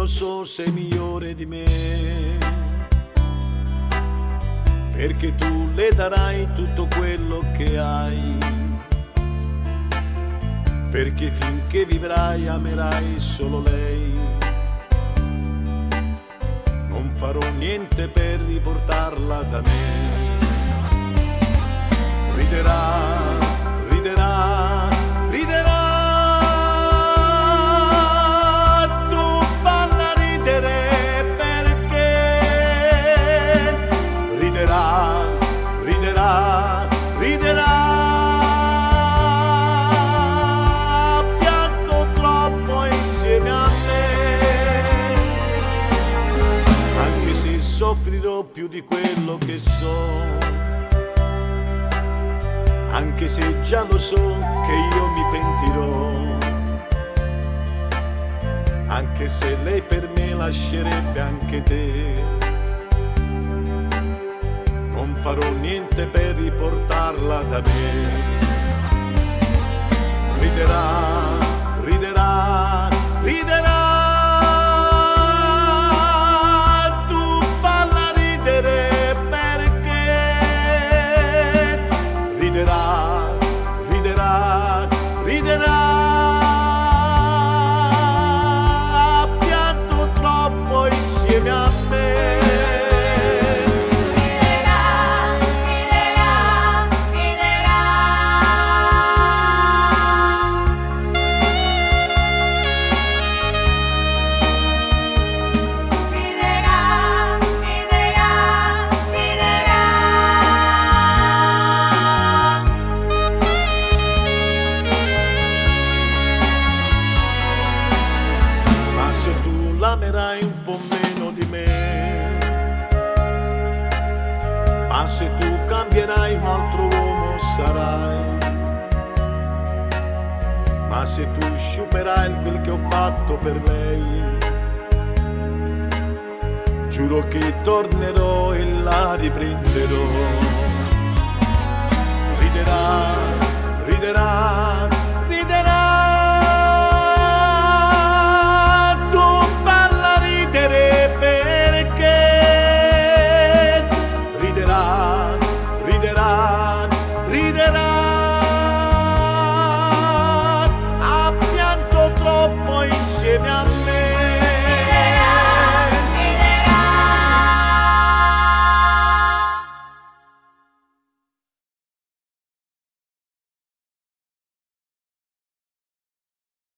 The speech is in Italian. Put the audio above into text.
lo so, sei migliore di me, perché tu le darai tutto quello che hai, perché finché vivrai amerai solo lei. Non farò niente per riportarla da me. Riderà, riderà, riderà. Tu falla ridere perché riderà, riderà, riderà. Pianto troppo insieme a me, anche se soffrirò più di quello che so, anche se già lo so che io mi pentirò, anche se lei per me lascerebbe anche te. Non farò niente per riportarla da me. Riderà, riderà, riderà. Tu falla ridere perché riderà, riderà, riderà. Ha pianto troppo insieme a me. Se tu l'amerai un po' meno di me, ma se tu cambierai un altro uomo sarai, ma se tu sciuperai quel che ho fatto per lei, giuro che tornerò e la riprenderò. Riderà, riderà.